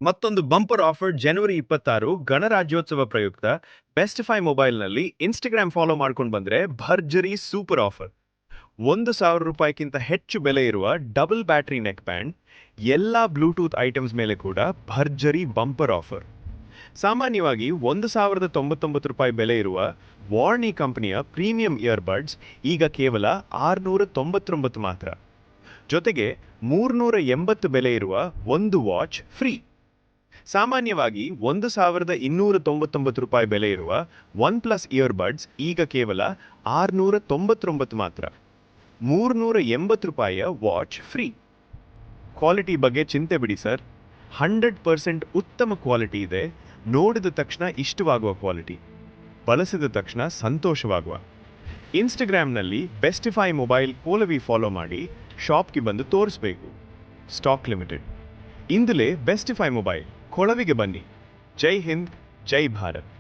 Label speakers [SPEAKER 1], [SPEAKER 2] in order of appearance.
[SPEAKER 1] ಮತ್ತೊಂದು bumper offer ಜನವರಿ 26 ಗಣರಾಜ್ಯೋತ್ಸವ ಪ್ರಯುಕ್ತ ಬೆಸ್ಟಿಫೈ ಮೊಬೈಲ್ನಲ್ಲಿ ಇನ್ಸ್ಟಾಗ್ರಾಮ್ ಫಾಲೋ ಮಾಡ್ಕೊಂಡು ಬಂದ್ರೆ ಭರ್ಜರಿ ಸೂಪರ್ ಆಫರ್. ₹1,000ಕ್ಕಿಂತ ಹೆಚ್ಚು ಬೆಲೆ ಇರುವ ಡಬಲ್ ಬ್ಯಾಟರಿ ನೆಕ್ ಬ್ಯಾಂಡ್, ಎಲ್ಲಾ ಬ್ಲೂಟೂತ್ ಐಟಮ್ಸ್ ಮೇಲೆ ಕೂಡ ಭರ್ಜರಿ ಬಂಪರ್ ಆಫರ್. ಸಾಮಾನ್ಯವಾಗಿ ₹1,099 ಬೆಲೆ ಇರುವ ವಾರ್ನಿ ಕಂಪನಿಯ ಪ್ರೀಮಿಯಂ ಇಯರ್ಬಡ್ಸ್ ಈಗ ಕೇವಲ ₹699 ಮಾತ್ರ. ಜೊತೆಗೆ ₹380 ಬೆಲೆ ಇರುವ ಒಂದು ವಾಚ್ ಫ್ರೀ. ಸಾಮಾನ್ಯವಾಗಿ ₹1,299 ಬೆಲೆ ಇರುವ ಒನ್ ಪ್ಲಸ್ ಇಯರ್ಬಡ್ಸ್ ಈಗ ಕೇವಲ ₹699 ಮಾತ್ರ. ₹380 ವಾಚ್ ಫ್ರೀ. ಕ್ವಾಲಿಟಿ ಬಗ್ಗೆ ಚಿಂತೆ ಬಿಡಿ ಸರ್, 100% ಉತ್ತಮ ಕ್ವಾಲಿಟಿ ಇದೆ. ನೋಡಿದ ತಕ್ಷಣ ಇಷ್ಟವಾಗುವ ಕ್ವಾಲಿಟಿ, ಬಳಸಿದ ತಕ್ಷಣ ಸಂತೋಷವಾಗುವ. ಇನ್ಸ್ಟಾಗ್ರಾಮ್ನಲ್ಲಿ ಬೆಸ್ಟಿಫೈ ಮೊಬೈಲ್ ಕೋಲವಿ ಫಾಲೋ ಮಾಡಿ ಶಾಪ್ಗೆ ಬಂದು ತೋರಿಸಬೇಕು. Stock limited. ಇಂದಲೇ ಬೆಸ್ಟಿಫೈ ಮೊಬೈಲ್ ಕೊಳವಿಗೆ ಬನ್ನಿ. ಜೈ ಹಿಂದ್, ಜೈ ಭಾರತ್.